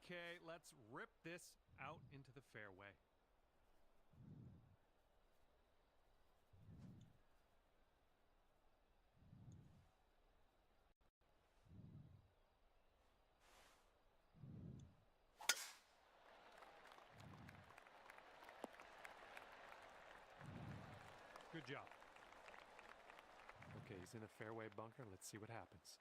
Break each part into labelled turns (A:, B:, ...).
A: Okay, let's rip this out into the fairway. Good job. Okay, he's in a fairway bunker. Let's see what happens.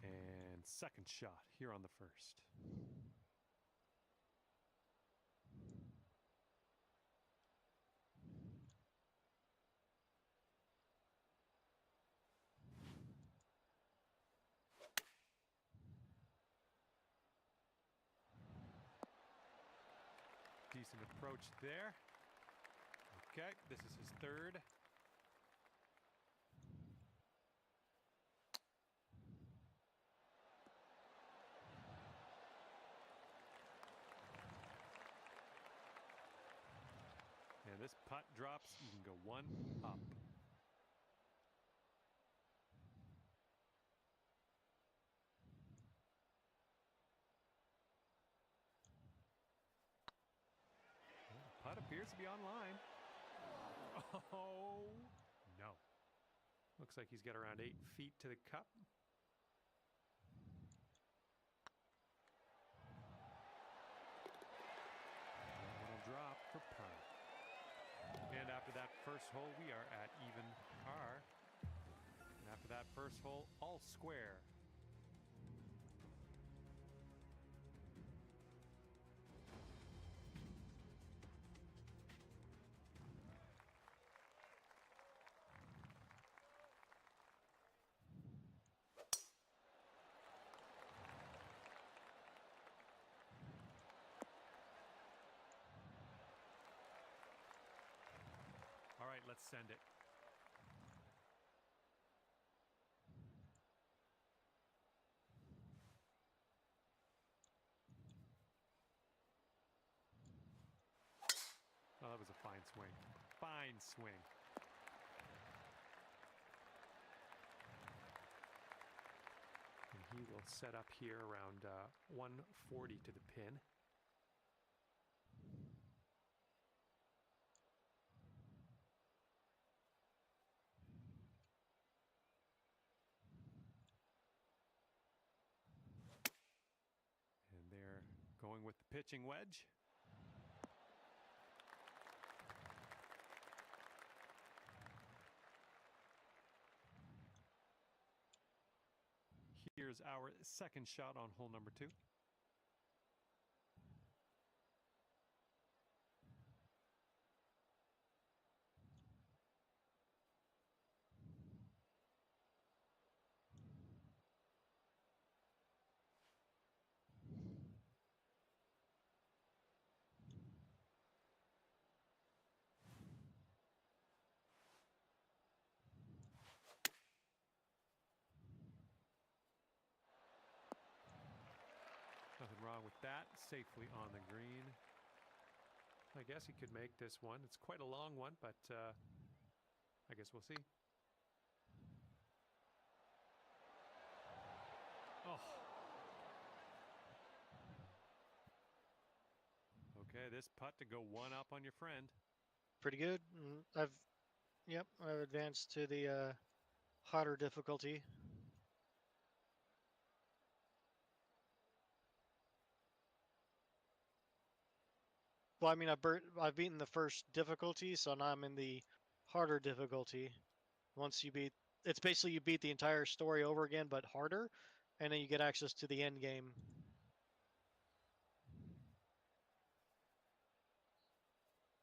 A: And second shot here on the first. Decent approach there. Okay, this is his third. And this putt drops, you can go one up. Well, the putt appears to be online. Oh, no. Looks like he's got around 8 feet to the cup. That will drop for par. And after that first hole, we are at even par. And after that first hole, all square. All right, let's send it. Oh, that was a fine swing. Fine swing. And he will set up here around 140 to the pin. And they're going with the pitching wedge. Here's our second shot on hole number 2. Nothing wrong with that. Safely on the green. I guess he could make this one. It's quite a long one, but I guess we'll see. Oh. Okay, this putt to go one up on your friend.
B: Pretty good. I've advanced to the hotter difficulty. Well, I mean, I've beaten the first difficulty, so now I'm in the harder difficulty. Once you beat, it's basically you beat the entire story over again, but harder, and then you get access to the end game.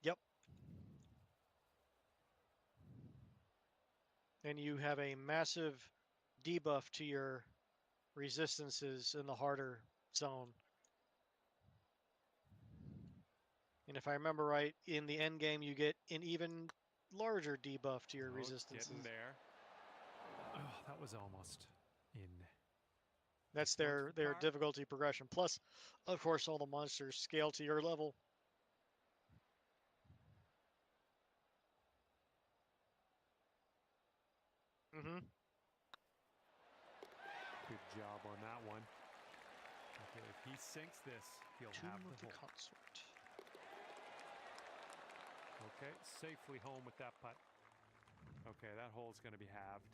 B: Yep. And you have a massive debuff to your resistances in the harder zone. And if I remember right, in the end game, you get an even larger debuff to your resistances.
A: Getting there. Oh, that was almost in.
B: That's
A: This one's
B: their
A: for par.
B: difficulty progression. Plus, of course, all the monsters scale to your level. Mm-hmm.
A: Good job on that one. Okay, if he sinks this, he'll
B: Tomb
A: have
B: of
A: the
B: the
A: hole.
B: Consort.
A: Okay, safely home with that putt. Okay, that hole's going to be halved.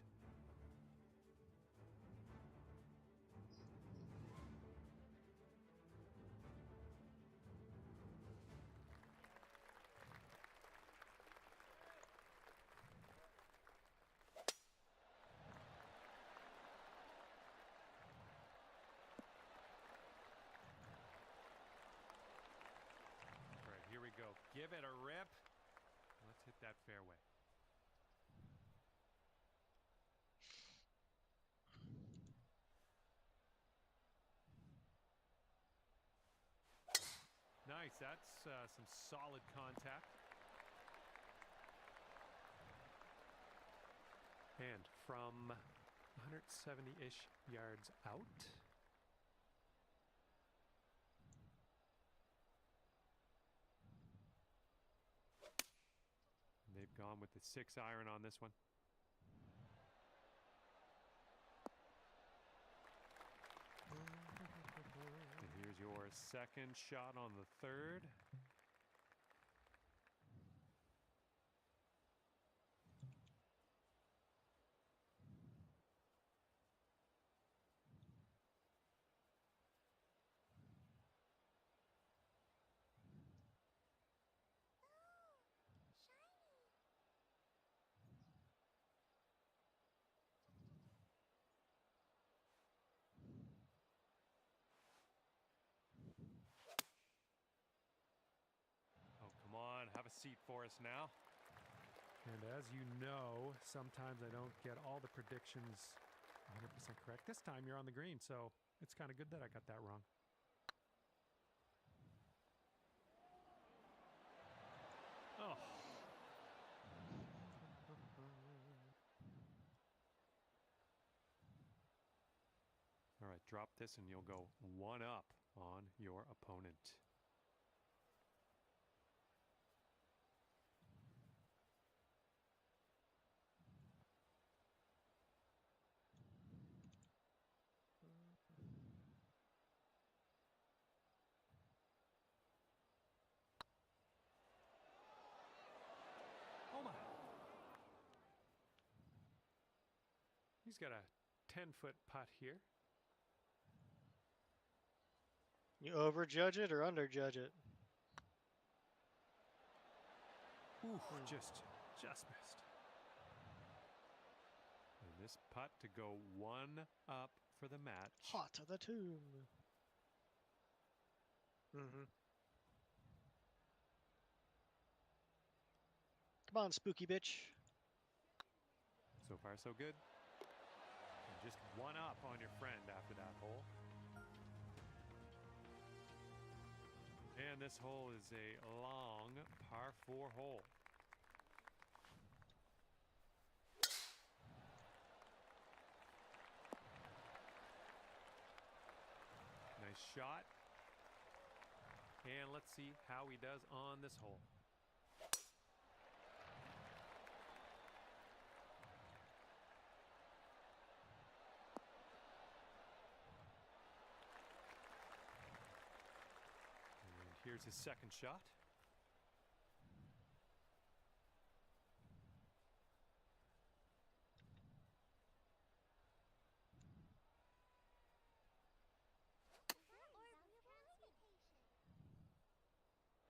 A: All right, here we go. Give it a rip. Let's hit that fairway. Nice, that's some solid contact. And from 170-ish yards out. They've gone with the 6-iron on this one. And here's your second shot on the third. Oh, come on, have a seat for us now. And as you know, sometimes I don't get all the predictions 100% correct. This time you're on the green, so it's kind of good that I got that wrong. Oh. All right, drop this and you'll go 1 up on your opponent. Oh my. He's got a 10-foot putt here.
B: You overjudge it or underjudge it?
A: Ooh, just missed. And this putt to go 1 up for the match.
B: Hot to the tomb. Mm-hmm. Come on, spooky bitch.
A: So far, so good. And just 1 up on your friend after that hole. And this hole is a long par 4 hole. Nice shot. And let's see how he does on this hole. And here's his second shot.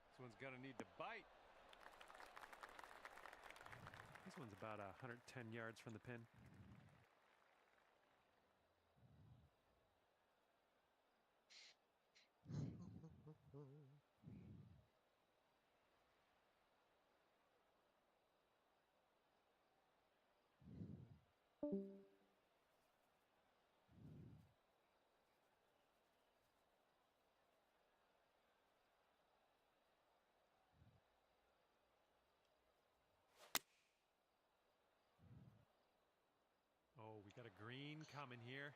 A: This one's gonna need to bite. This one's about 110 yards from the pin. Oh, we got a green coming here.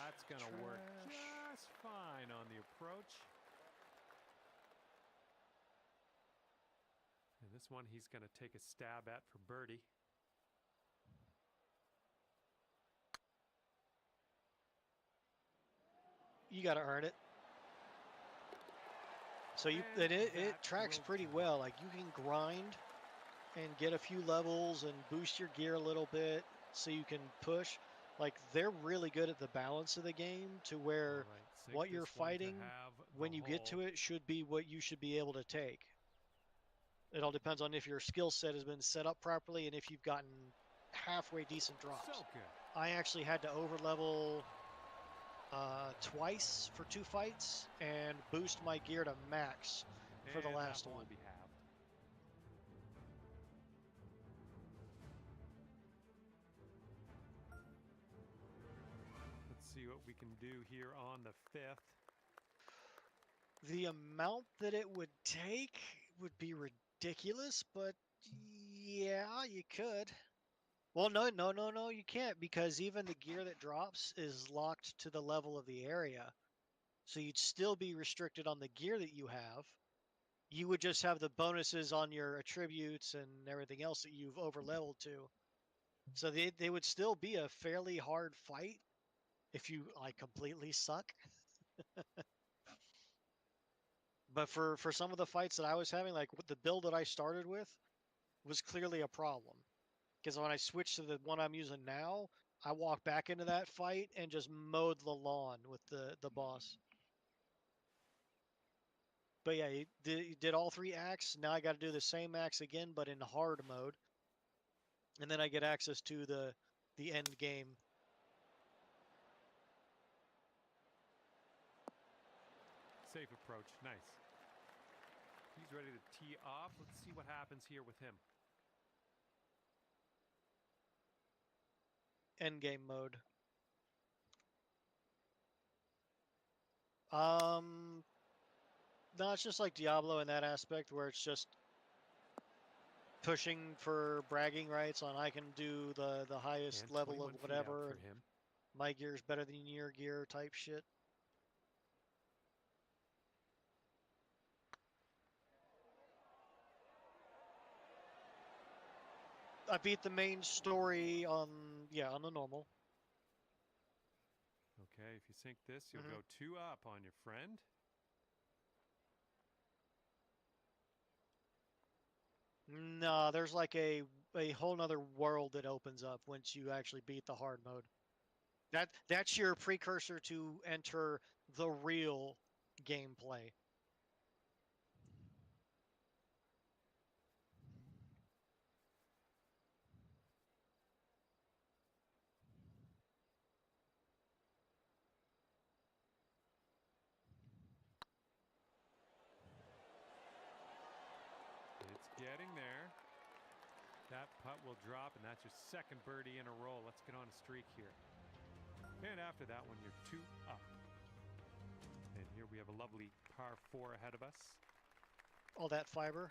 A: That's going to work just fine on the approach. And this one he's going to take a stab at for birdie.
B: You got to earn it. So it tracks pretty well. Like you can grind and get a few levels and boost your gear a little bit so you can push. Like they're really good at the balance of the game to where what you're fighting when you get to it should be what you should be able to take. It all depends on if your skill set has been set up properly and if you've gotten halfway decent drops.
A: So good.
B: I actually had to overlevel twice for 2 fights and boost my gear to max for the last one.
A: Let's see what we can do here on the 5th.
B: The amount that it would take would be ridiculous, but yeah, you could. Well, no, you can't, because even the gear that drops is locked to the level of the area. So you'd still be restricted on the gear that you have. You would just have the bonuses on your attributes and everything else that you've overleveled to. So they would still be a fairly hard fight if you like completely suck. But for some of the fights that I was having, like with the build that I started with, was clearly a problem. Because when I switched to the one I'm using now, I walked back into that fight and just mowed the lawn with the boss. But yeah, you did all 3 acts. Now I got to do the same acts again, but in hard mode. And then I get access to the end game.
A: Safe approach. Nice. He's ready to tee off. Let's see what happens here with him.
B: End game mode. No, it's just like Diablo in that aspect where it's just pushing for bragging rights on I can do the highest
A: And
B: level of whatever.
A: For him.
B: My gear's better than your gear type shit. I beat the main story on the normal.
A: Okay, if you sync this, you'll go 2 up on your friend.
B: No, there's like a whole nother world that opens up once you actually beat the hard mode. That's your precursor to enter the real gameplay.
A: It's getting there. That putt will drop, and that's your 2nd birdie in a row. Let's get on a streak here. And after that one, you're 2 up. And here we have a lovely par 4 ahead of us.
B: All that fiber.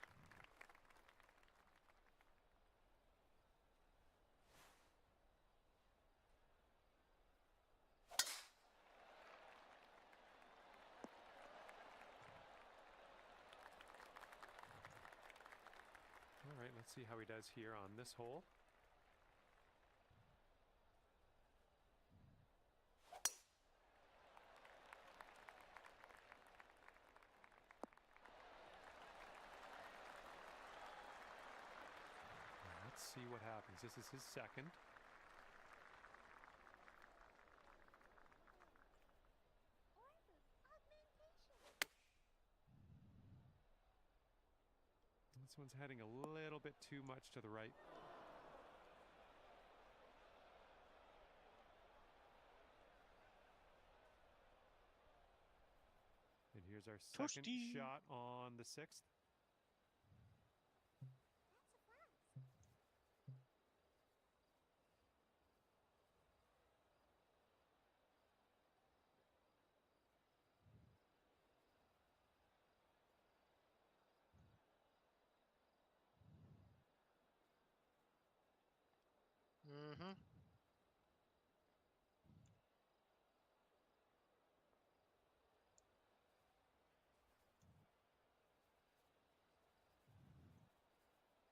A: All right, let's see how he does here on this hole. Let's see what happens. This is his 2nd. This one's heading a little bit too much to the right. And here's our 2nd shot on the 6th.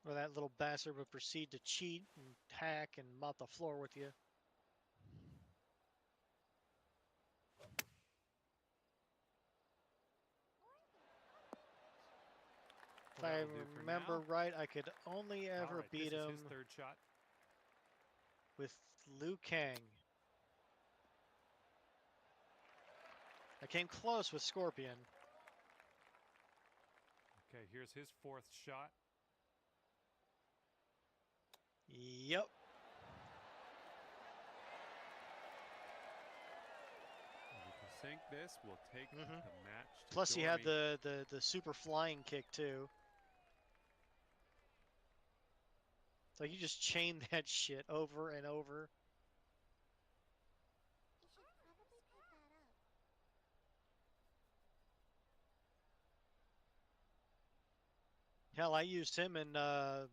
B: Or that little bastard would proceed to cheat and hack and mop the floor with you. If I remember right, I could only ever beat him
A: his third shot.
B: with Liu Kang. I came close with Scorpion.
A: Okay, here's his fourth shot.
B: Yep.
A: And if we sink this, we'll take the match to
B: Plus, he had
A: Dormy.
B: the super flying kick too. So you just chain that shit over and over.
C: You should probably pick that up.
B: Hell, I used him in the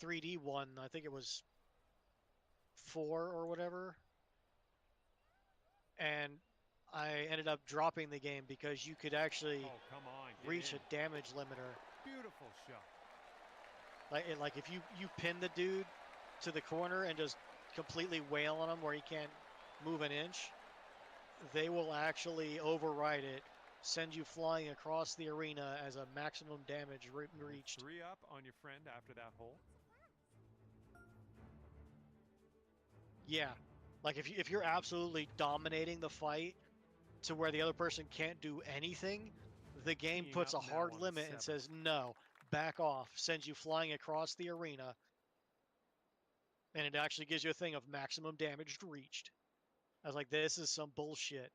B: 3D one. I think it was 4 or whatever. And I ended up dropping the game because you could actually reach a damage limiter.
A: Beautiful shot.
B: Like if you pin the dude to the corner and just completely wail on him where he can't move an inch, they will actually override it, send you flying across the arena as a maximum damage reached.
A: 3 up on your friend after that hole.
B: Yeah, like if you're absolutely dominating the fight to where the other person can't do anything, the game puts a hard limit and says no, back off, sends you flying across the arena, and it actually gives you a thing of maximum damage reached. I was like, this is some bullshit.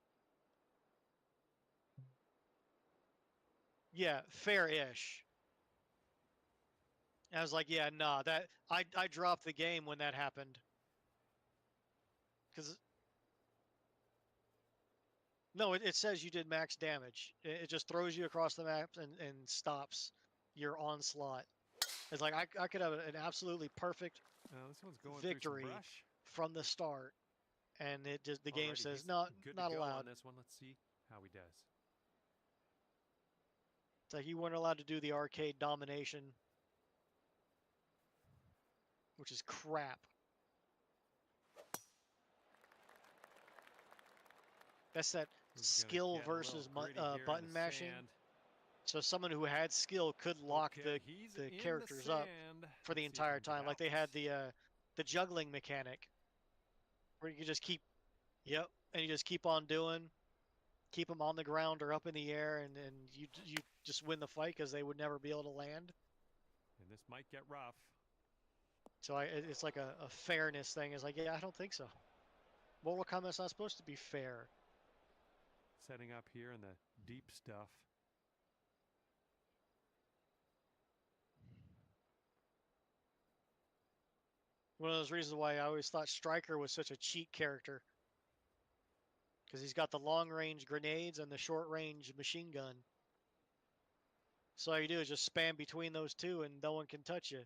B: Yeah, fair-ish. I was like, yeah, nah, that I dropped the game when that happened. Because no, it says you did max damage. It just throws you across the map and stops your onslaught. It's like I could have an absolutely perfect
A: This one's going
B: victory
A: through some brush.
B: from the start, and it just the game says not allowed.
A: On this one. Let's see how he does.
B: It's like you weren't allowed to do the arcade domination, which is crap. That's that skill versus button mashing. So someone who had skill could lock the characters up for the entire time. Like they had the juggling mechanic where you just keep, and you just keep on doing, keep them on the ground or up in the air, and you just win the fight because they would never be able to land.
A: And this might get rough.
B: So it's like a fairness thing. It's like, yeah, I don't think so. Mortal Kombat's not supposed to be fair.
A: Setting up here in the deep stuff.
B: One of those reasons why I always thought Stryker was such a cheat character. Because he's got the long-range grenades and the short-range machine gun. So all you do is just spam between those two and no one can touch you.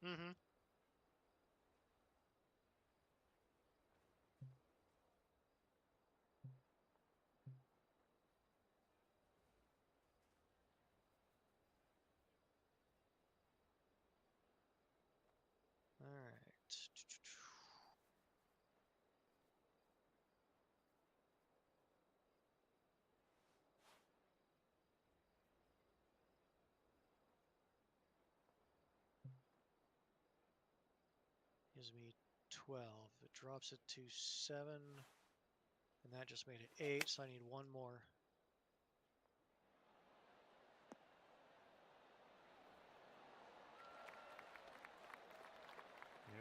B: Mm-hmm. All right. Gives me 12. It drops it to 7. And that just made it 8, so I need one more.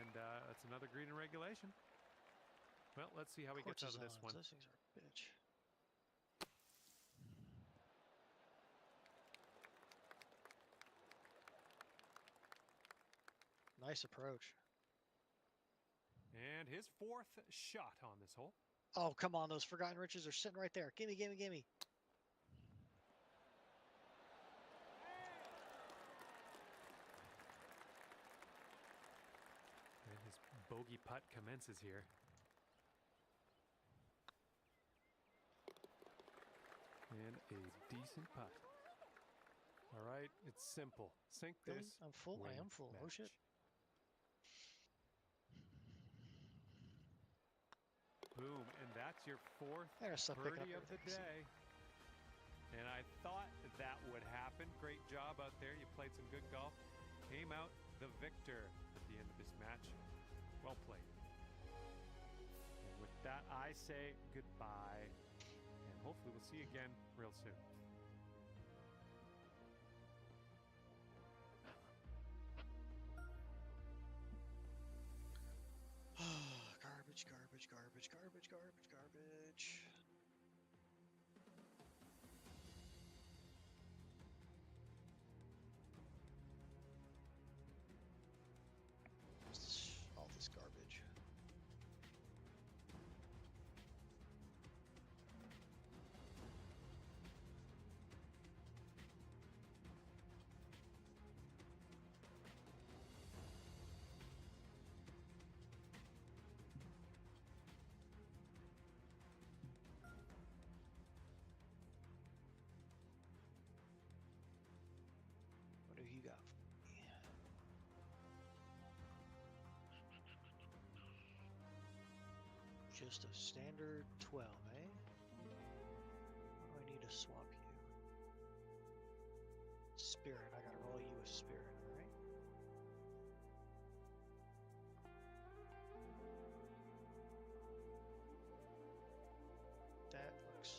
A: And that's another green in regulation. Well, let's see how he gets out of this one.
B: Those things are a bitch. Nice approach.
A: And his fourth shot on this hole.
B: Oh, come on. Those Forgotten Riches are sitting right there. Gimme, gimme, gimme.
A: And his bogey putt commences here. And a decent putt. All right, it's simple. Sink
B: Really?
A: this.
B: I'm full? I
A: win
B: am full. Oh,
A: match.
B: shit.
A: Boom, and that's your fourth
B: I gotta stop picking up
A: birdie of the
B: everything, see.
A: day. And I thought that would happen. Great job out there. You played some good golf. Came out the victor at the end of this match. Well played. And with that, I say goodbye. And hopefully we'll see you again real soon.
B: Garbage, garbage, garbage, garbage, garbage, garbage. All this garbage. What do you got for me? Just a standard 12, eh? Oh, I need to swap you. Spirit, I gotta roll you a spirit, alright? That looks...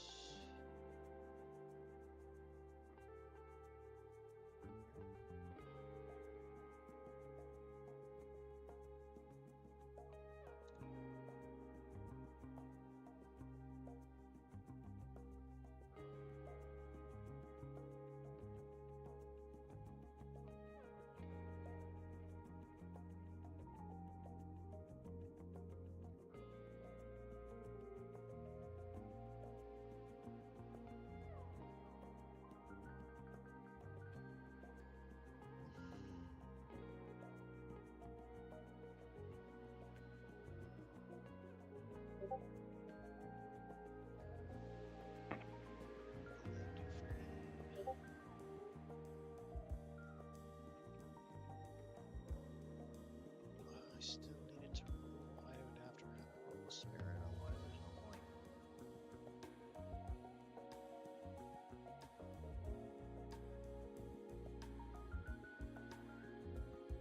B: I still needed to roll. I would have to roll a spirit, otherwise there's no point.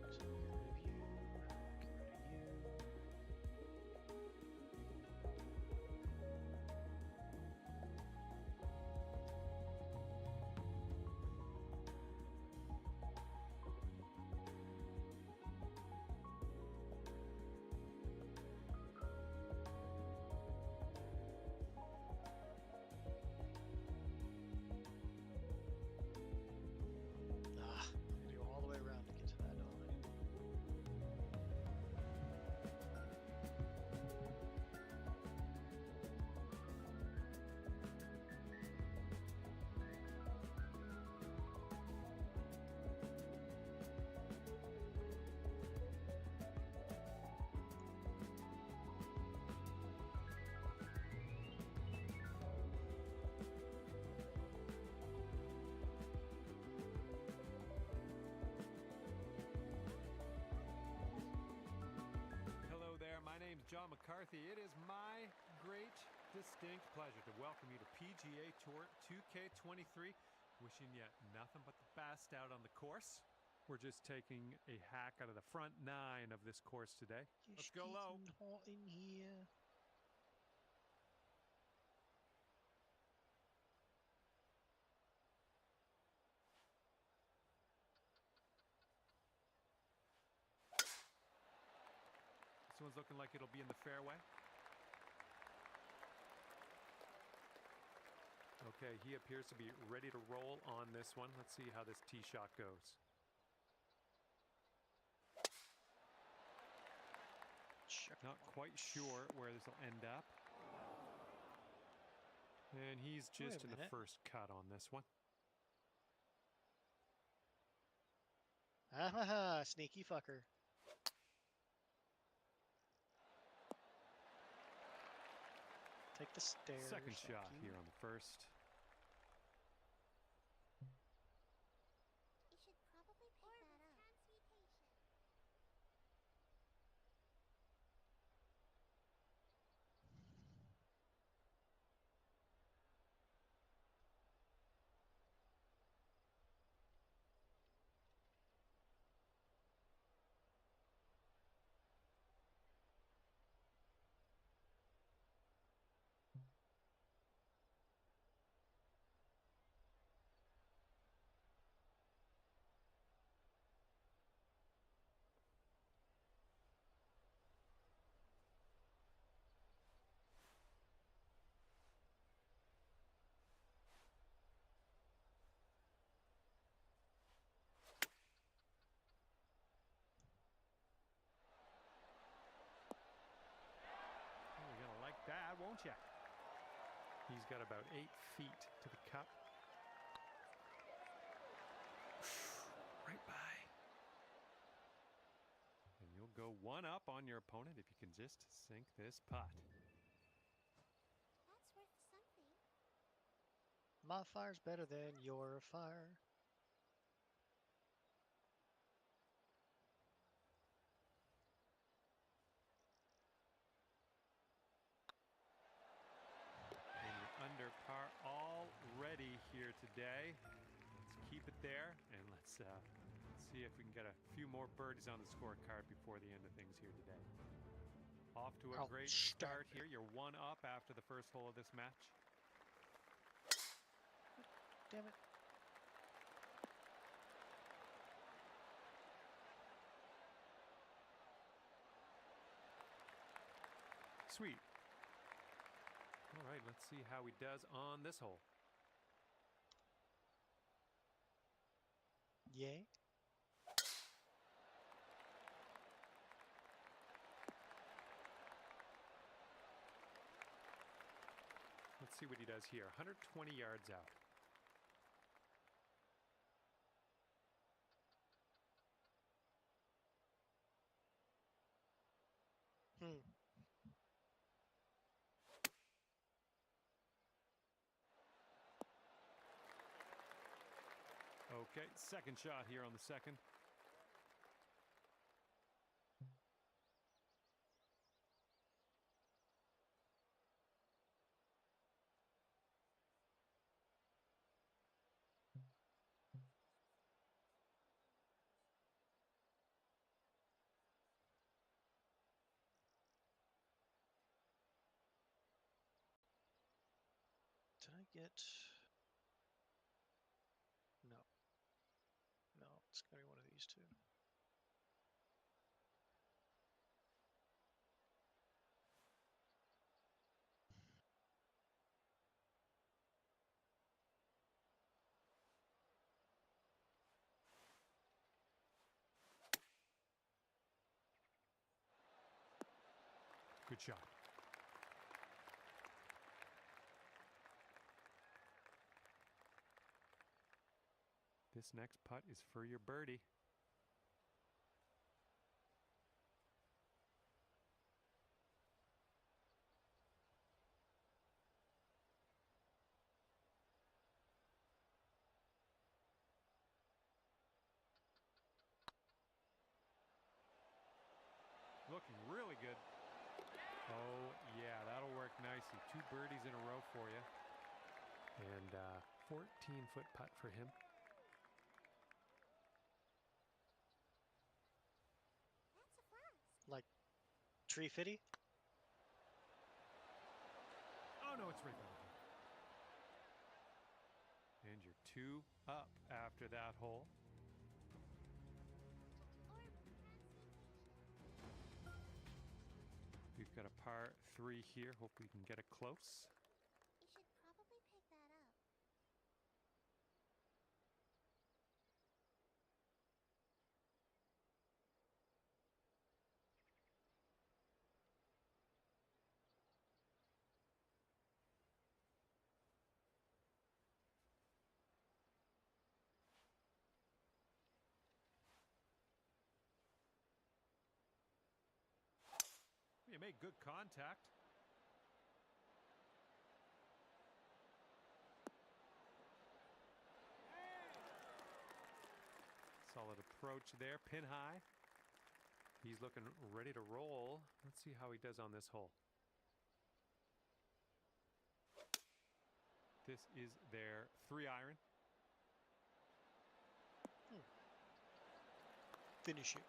B: So get rid of you, get rid of you. Ah, I'm gonna go all the way around to get to that, don't I?
A: Hello there, my name's John McCarthy. It is my great, distinct pleasure to welcome you to PGA Tour 2K23. Wishing you nothing but the best out on the course. We're just taking a hack out of the front 9 of this course today. Let's go low.
B: Getting hot in here.
A: This one's looking like it'll be in the fairway. Okay, he appears to be ready to roll on this one. Let's see how this tee shot goes. Not quite sure where this will end up. And he's just in the first cut on this one.
B: Ah, sneaky fucker. Take the stairs.
A: Second
B: thank
A: shot
B: you.
A: here on the first.
C: You should probably pick that up.
A: Oh, you're gonna like that, won't you? He's got about 8 feet to the cup. Right by. And you'll go one up on your opponent if you can just sink this putt.
C: That's worth something.
B: My fire's better than your fire.
A: And you're under par already here today. Let's keep it there, and let's see if we can get a few more birdies on the scorecard before the end of things here today. Off to a great start here. You're one up after the first hole of this match.
B: Damn it.
A: Sweet. All right, let's see how he does on this hole.
B: Yay.
A: Let's see what he does here. 120 yards out. Okay, second shot here on the second.
B: Did I get... No. No, it's going to be one of these two.
A: Good shot. This next putt is for your birdie. Looking really good. Oh, yeah, that'll work nicely. 2 birdies in a row for you. And 14-foot putt for him.
C: That's a flask.
B: Like, tree fitty?
A: Oh, no, it's right there. And you're 2 up after that hole. We've got a par 3 here. Hope we can get it close.
C: You should probably pick that up.
A: You made good contact. approach there, pin high. He's looking ready to roll. Let's see how he does on this hole. This is their 3-iron.
B: Finish it.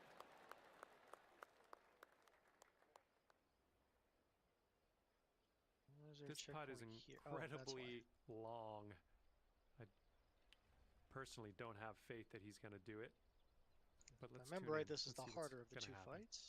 A: This putt is incredibly long. I personally don't have faith that he's going to do it. But let's
B: remember right, this is
A: Let's
B: the
A: see what's
B: harder of the
A: gonna
B: two
A: happen.
B: fights.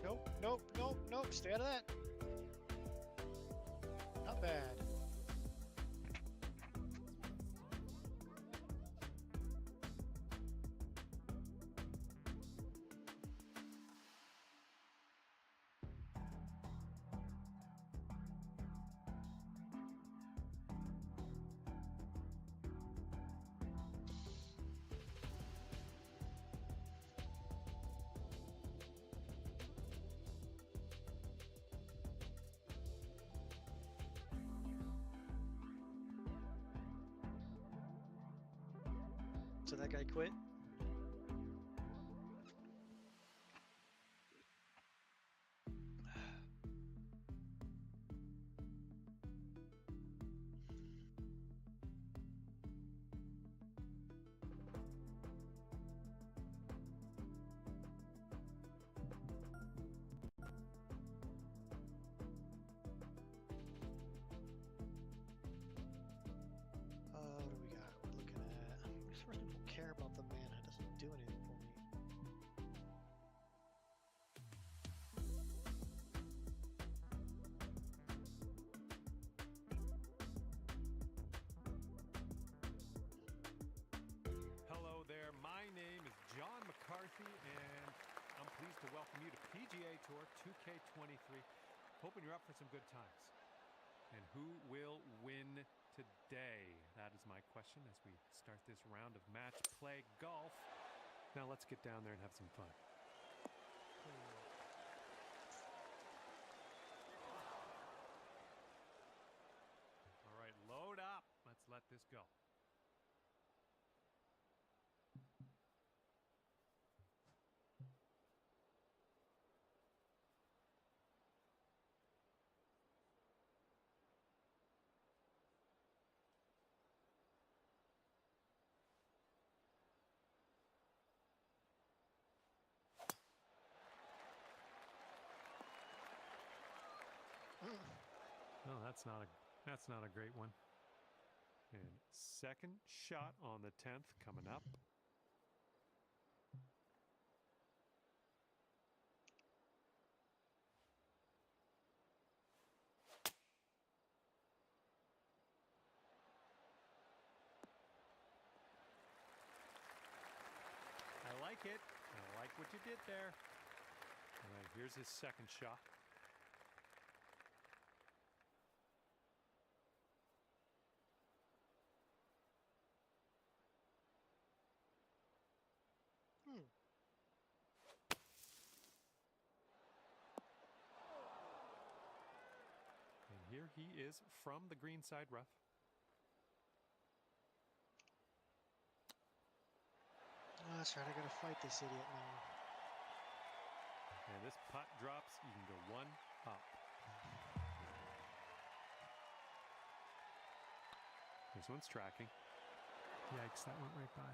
B: Nope, nope, nope, nope. Stay out of that. Not bad. So that guy quit. What do we got? We're looking at. This person don't care about the mana. It doesn't do anything for me.
A: Hello there, my name is John McCarthy, and I'm pleased to welcome you to PGA Tour 2K23. Hoping you're up for some good times. And who will win today? That is my question as we start this round of match play golf. Now let's get down there and have some fun. All right, load up. Let's let this go. No, that's not a great one. And second shot on the 10th coming up. I like it. I like what you did there. All right, here's his second shot. And here he is from the greenside rough.
B: Oh, that's right. I gotta fight this idiot now.
A: And this putt drops. You can go one up. This one's tracking. Yikes, that went right by.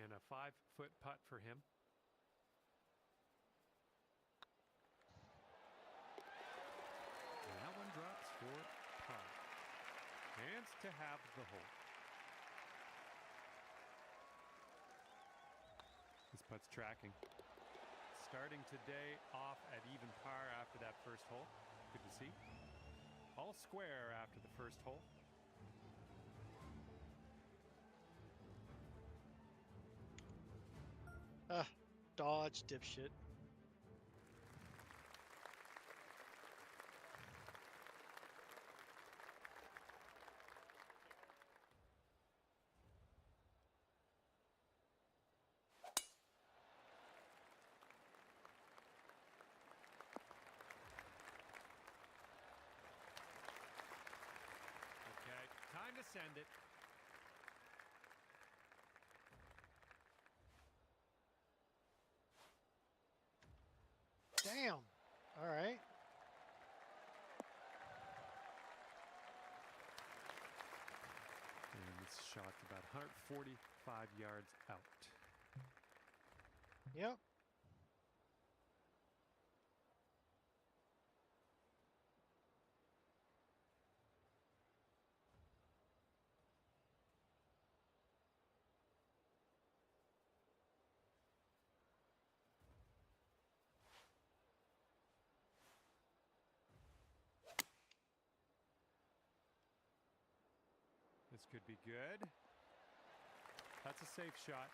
A: And a 5-foot putt for him. And that one drops for par. to have the hole. This putt's tracking. Starting today off at even par after that first hole. Good to see. All square after the first hole.
B: Dodge, dipshit.
A: Okay, time to send it.
B: Damn. All right.
A: And this shot's about 145 yards out.
B: Yep.
A: This could be good. That's a safe shot.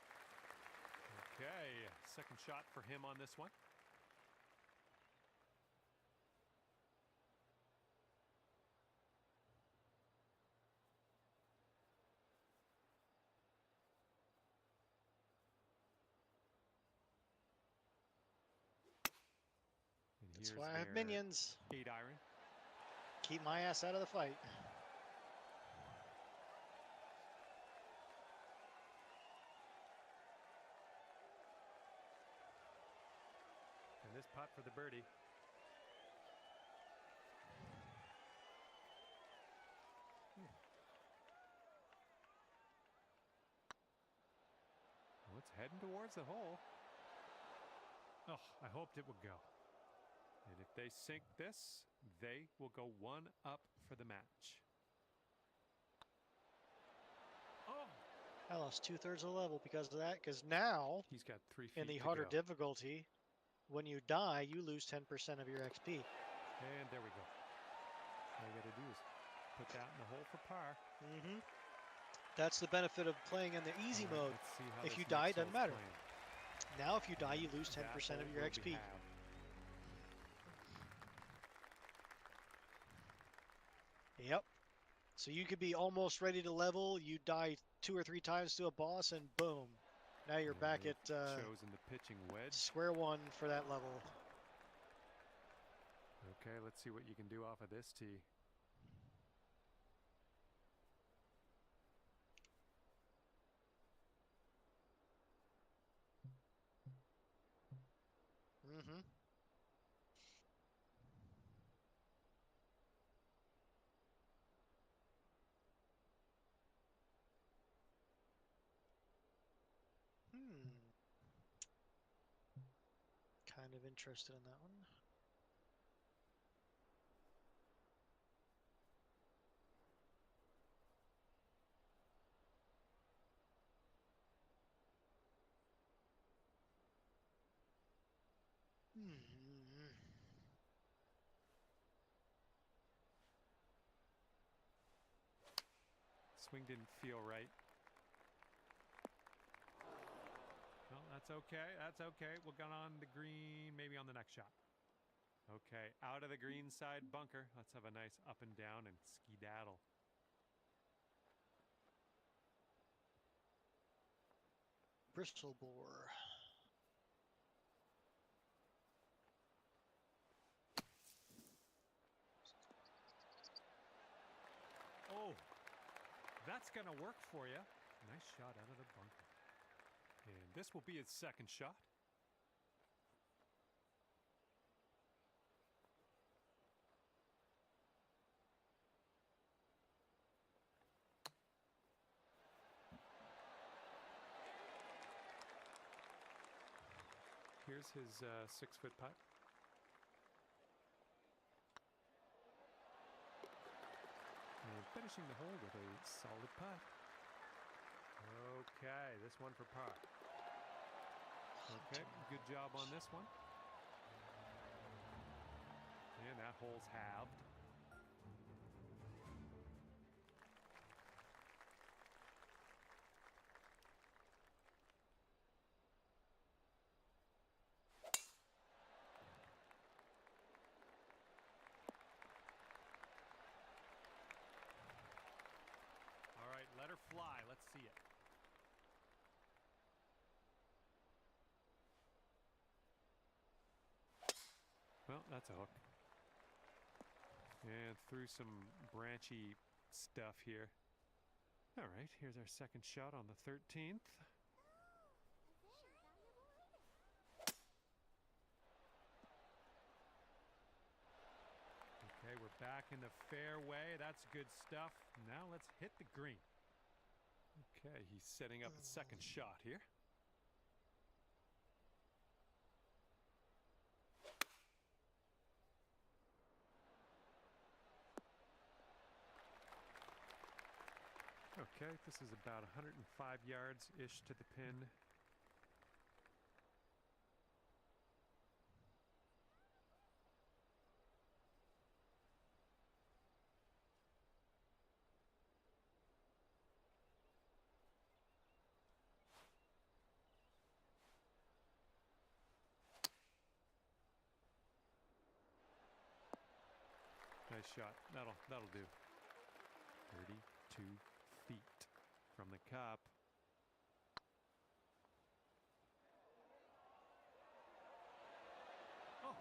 A: Okay, second shot for him on this one. And
B: That's
A: here's
B: why I have
A: their
B: minions.
A: 8-iron.
B: Keep my ass out of the fight.
A: And this putt for the birdie. Well, it's heading towards the hole. Oh, I hoped it would go. And if they sink this, they will go one up for the match. Oh!
B: I lost 2/3 of the level because of that. Because now,
A: He's got 3 feet
B: in the
A: to
B: harder
A: go.
B: difficulty, when you die, you lose 10% of your XP.
A: And there we go. All you got to do is put that in the hole for par.
B: Mm-hmm. That's the benefit of playing in the easy
A: All right,
B: mode.
A: let's see how
B: If
A: this
B: you die,
A: next
B: it doesn't
A: hole's
B: matter.
A: playing.
B: Now, if you die, you lose
A: That
B: 10% of
A: hole
B: your
A: will
B: XP.
A: be halved.
B: Yep. So you could be almost ready to level. You die 2 or 3 times to a boss, and boom. Now you're
A: And
B: back
A: they've
B: at
A: chosen the pitching wedge.
B: square one for that level.
A: Okay, let's see what you can do off of this tee.
B: Mm-hmm. Kind of interested in that one.
A: Swing didn't feel right. No, that's okay. That's okay. We'll get on the green, maybe on the next shot. Okay, out of the green side bunker. Let's have a nice up and down and skedaddle.
B: Bristol bore.
A: Oh, that's going to work for you. Nice shot out of the bunker. And this will be his second shot. Here's his 6-foot putt. And finishing the hole with a solid putt. Okay, this one for par. Okay, good job on this one. And that hole's halved. All right, let her fly. Let's see it. Well, that's a hook. And through some branchy stuff here. All right, here's our second shot on the 13th.
C: A very valuable item.
A: Okay, we're back in the fairway. That's good stuff. Now let's hit the green. Okay, he's setting up a second shot here. Okay, this is about 105 yards-ish to the pin. Nice shot. That'll do. 32 feet from the cup. Oh.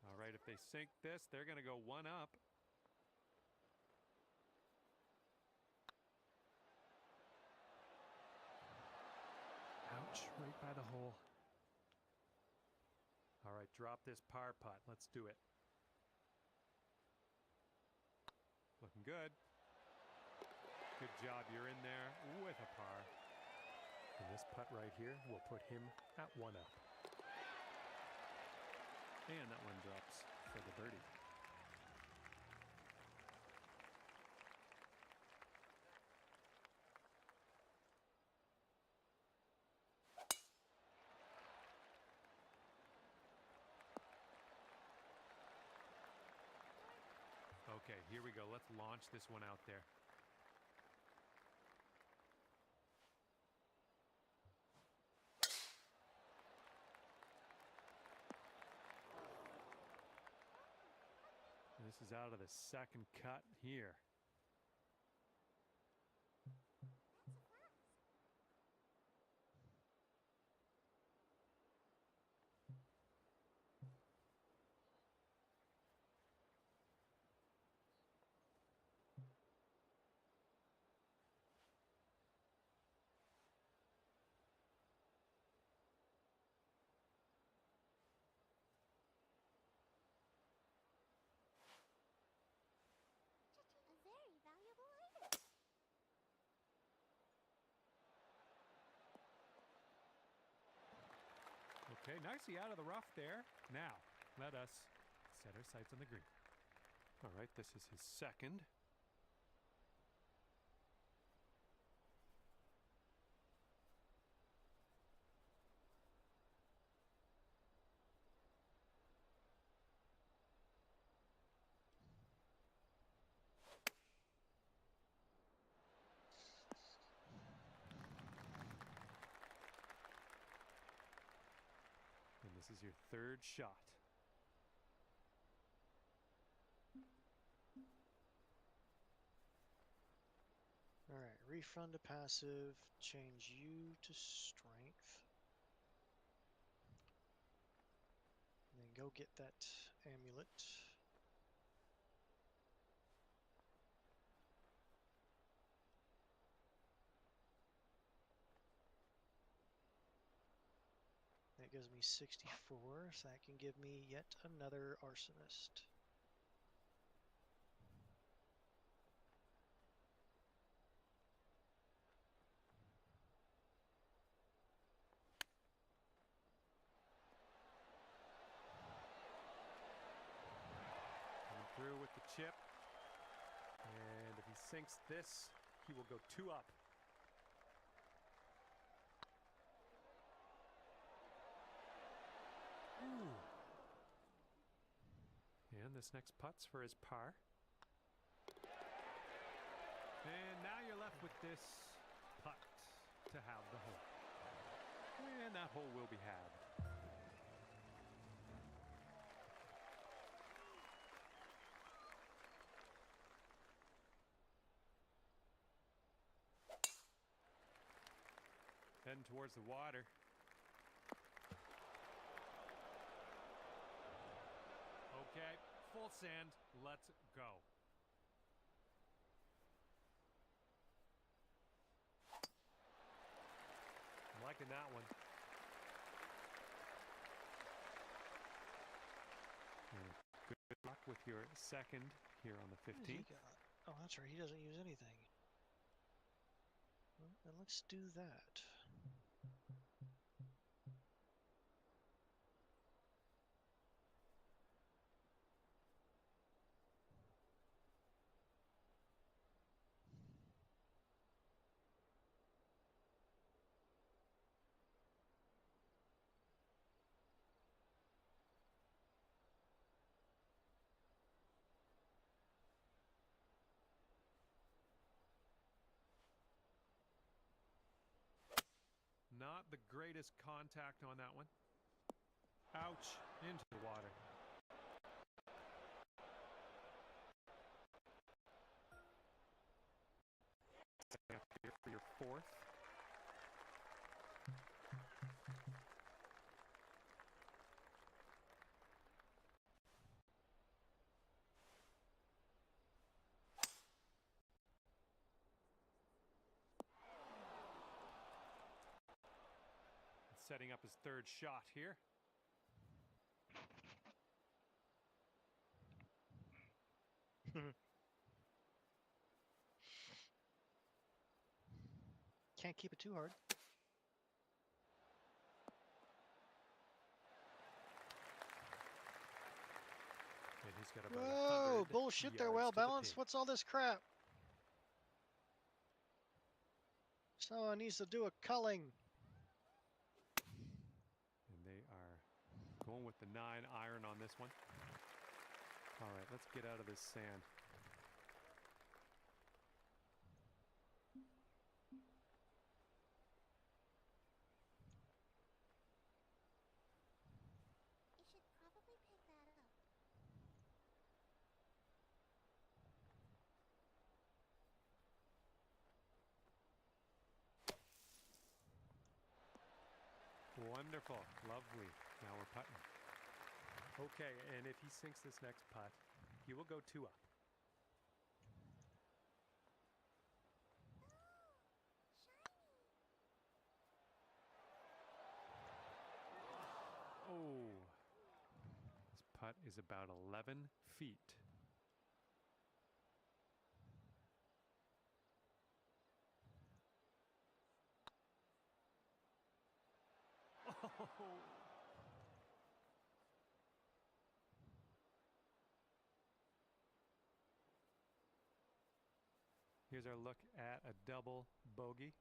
A: All right, if they sink this, they're going to go one up. Ouch, right by the hole. All right, drop this par putt. Let's do it. Looking good. Good job. You're in there with a par. And this putt right here will put him at one up. And that one drops for the birdie. Okay, here we go. Let's launch this one out there. This is out of the second cut here.
C: That's a flask. A very valuable item.
A: Okay, nicely out of the rough there. Now, let us set our sights on the green. All right, this is his second. And this is your third shot.
B: All right, refund to passive, change you to strength. And then go get that amulet. That gives me 64, so that can give me yet another arsonist.
A: Coming through with chip. And if he sinks this, he will go 2 up. Ooh. And this next putt's for his par. And now you're left with this putt to have the hole. And that hole will be had. Heading towards the water. Okay, full sand. Let's go. I'm liking that one. And good luck with your second here on the
B: What has he
A: 15th.
B: got? Oh, that's right. He doesn't use anything. Well, then let's do that.
A: Not the greatest contact on that one. Ouch, into the water. Setting up here for your fourth. Setting up his third shot here.
B: Can't keep it too hard.
A: And he's got about
B: Whoa,
A: 100
B: bullshit, they're
A: yards
B: well
A: to the
B: balanced.
A: pin.
B: What's all this crap? Someone needs to do a culling.
A: And they are going with the 9-iron on this one. All right, let's get out of this sand.
C: You should probably pick that up.
A: Wonderful, lovely. Now we're putting. Okay, and if he sinks this next putt, he will go 2 up.
C: Shiny!
A: Oh, this putt is about 11 feet. Oh. Here's our look at a double bogey.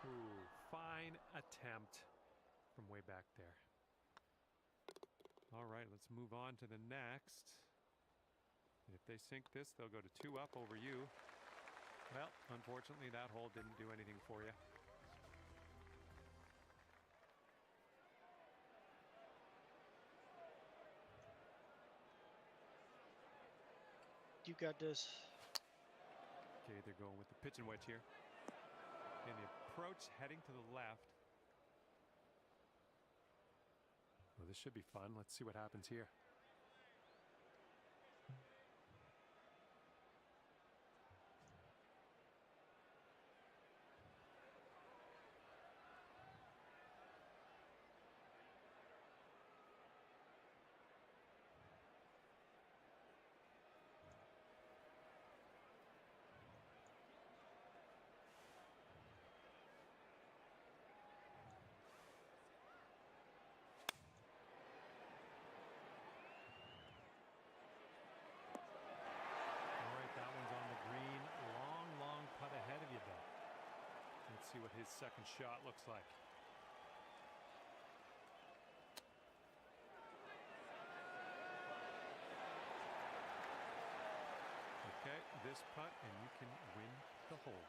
A: Ooh, fine attempt from way back there. All right, let's move on to the next. If they sink this, they'll go to 2 up over you. Well, unfortunately, that hole didn't do anything for you.
B: You got this.
A: Okay, they're going with the pitching wedge here. And the approach heading to the left. Well, this should be fun. Let's see what happens here. see what his second shot looks like. Okay, this putt, and you can win the hole.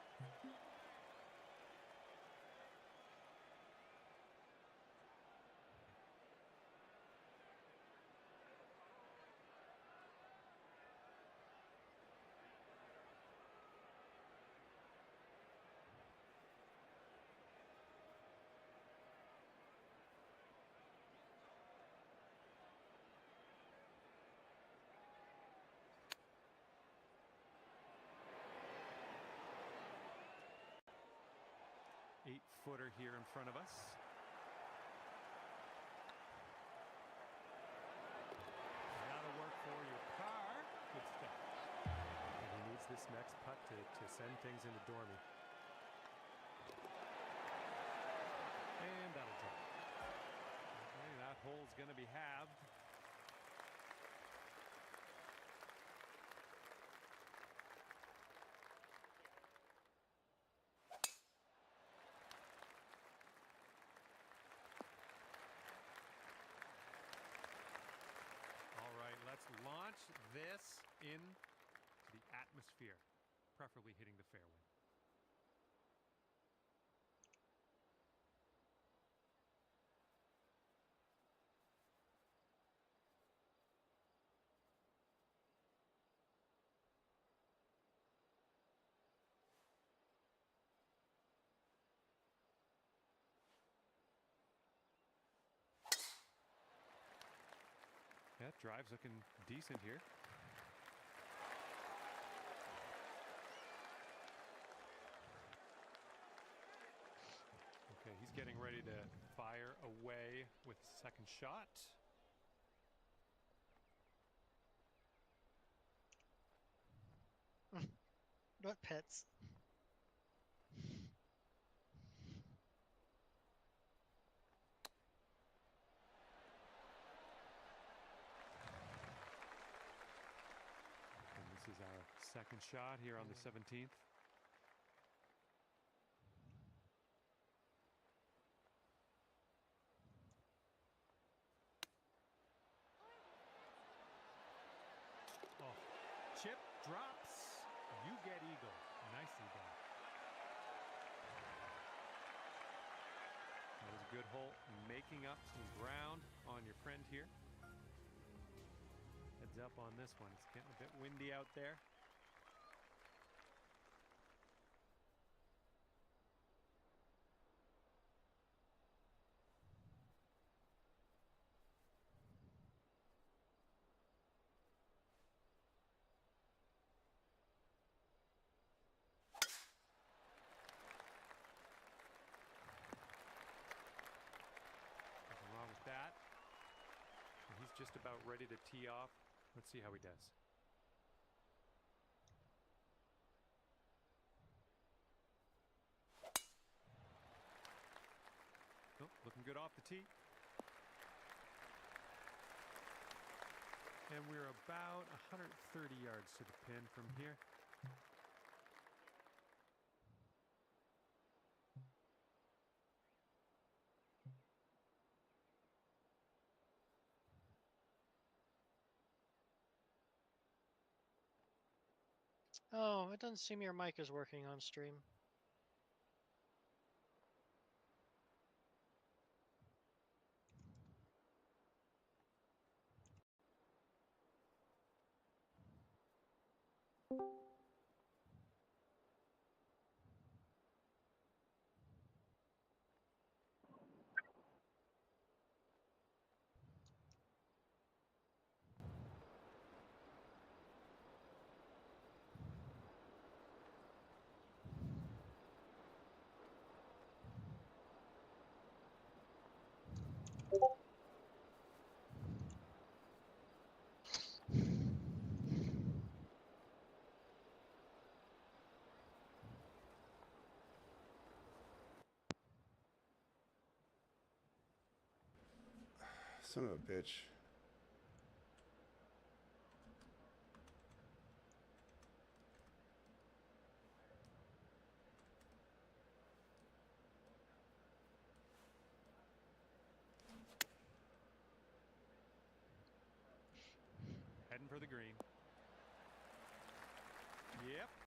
A: Eight-footer here in front of us. Gotta work for your car. Good stuff. And he needs this next putt to send things into Dormy. And that'll drop. Okay, that hole's gonna be halved. Let's launch this into the atmosphere, preferably hitting the fairway. Yeah, drive's looking decent here. Okay, he's getting ready to fire away with the second shot.
B: Not pets.
A: And this is our second shot here on the 17th. Oh, chip drops. You get eagle. Nicely done. That was a good hole, making up some ground on your friend here. Heads up on this one. It's getting a bit windy out there. Nothing wrong with that. And he's just about ready to tee off. Let's see how he does. Oh, looking good off the tee. And we're about 130 yards to the pin from here.
B: Oh, it doesn't seem your mic is working on stream.
D: Son of a bitch.
A: the green. Yep,